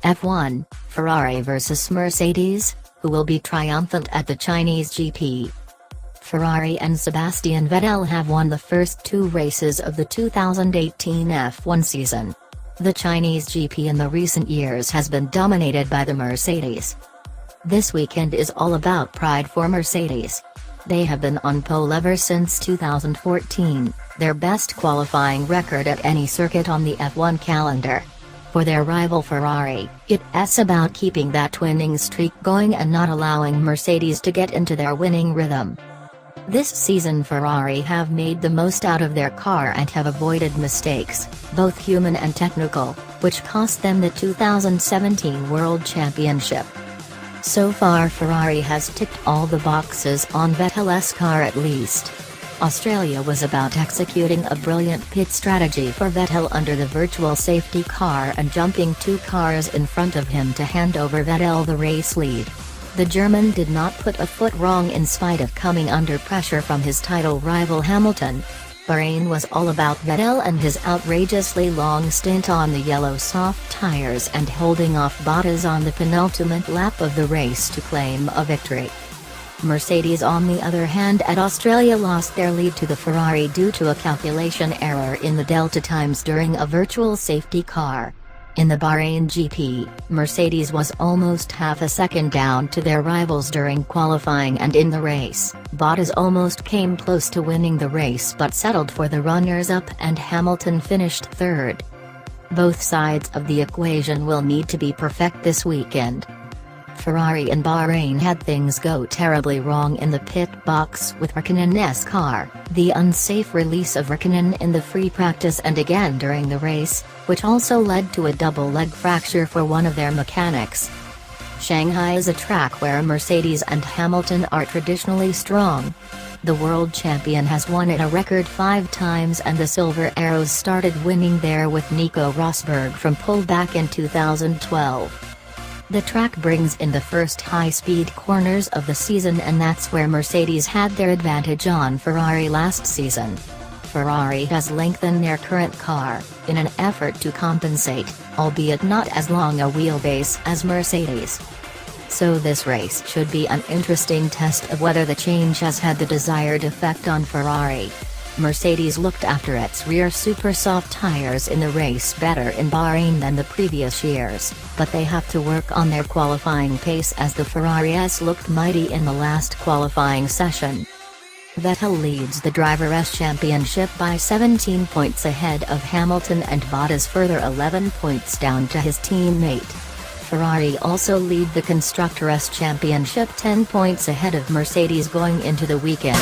F1, Ferrari vs Mercedes, who will be triumphant at the Chinese GP. Ferrari and Sebastian Vettel have won the first two races of the 2018 F1 season. The Chinese GP in the recent years has been dominated by the Mercedes. This weekend is all about pride for Mercedes. They have been on pole ever since 2014, their best qualifying record at any circuit on the F1 calendar. For their rival Ferrari, it's about keeping that winning streak going and not allowing Mercedes to get into their winning rhythm. This season Ferrari have made the most out of their car and have avoided mistakes, both human and technical, which cost them the 2017 World Championship. So far Ferrari has ticked all the boxes on Vettel's car at least. Australia was about executing a brilliant pit strategy for Vettel under the virtual safety car and jumping two cars in front of him to hand over Vettel the race lead. The German did not put a foot wrong in spite of coming under pressure from his title rival Hamilton. Bahrain was all about Vettel and his outrageously long stint on the yellow soft tires and holding off Bottas on the penultimate lap of the race to claim a victory. Mercedes on the other hand at Australia lost their lead to the Ferrari due to a calculation error in the delta times during a virtual safety car. In the Bahrain GP, Mercedes was almost half a second down to their rivals during qualifying, and in the race, Bottas almost came close to winning the race but settled for the runners-up and Hamilton finished third. Both sides of the equation will need to be perfect this weekend. Ferrari and Bahrain had things go terribly wrong in the pit box with Raikkonen's car, the unsafe release of Raikkonen in the free practice and again during the race, which also led to a double leg fracture for one of their mechanics. Shanghai is a track where Mercedes and Hamilton are traditionally strong. The world champion has won it a record 5 times and the Silver Arrows started winning there with Nico Rosberg from pole back in 2012. The track brings in the first high-speed corners of the season, and that's where Mercedes had their advantage on Ferrari last season. Ferrari has lengthened their current car, in an effort to compensate, albeit not as long a wheelbase as Mercedes. So this race should be an interesting test of whether the change has had the desired effect on Ferrari. Mercedes looked after its rear super soft tires in the race better in Bahrain than the previous years, but they have to work on their qualifying pace as the Ferraris looked mighty in the last qualifying session. Vettel leads the Drivers' Championship by 17 points ahead of Hamilton and Bottas further 11 points down to his teammate. Ferrari also lead the Constructors' Championship 10 points ahead of Mercedes going into the weekend.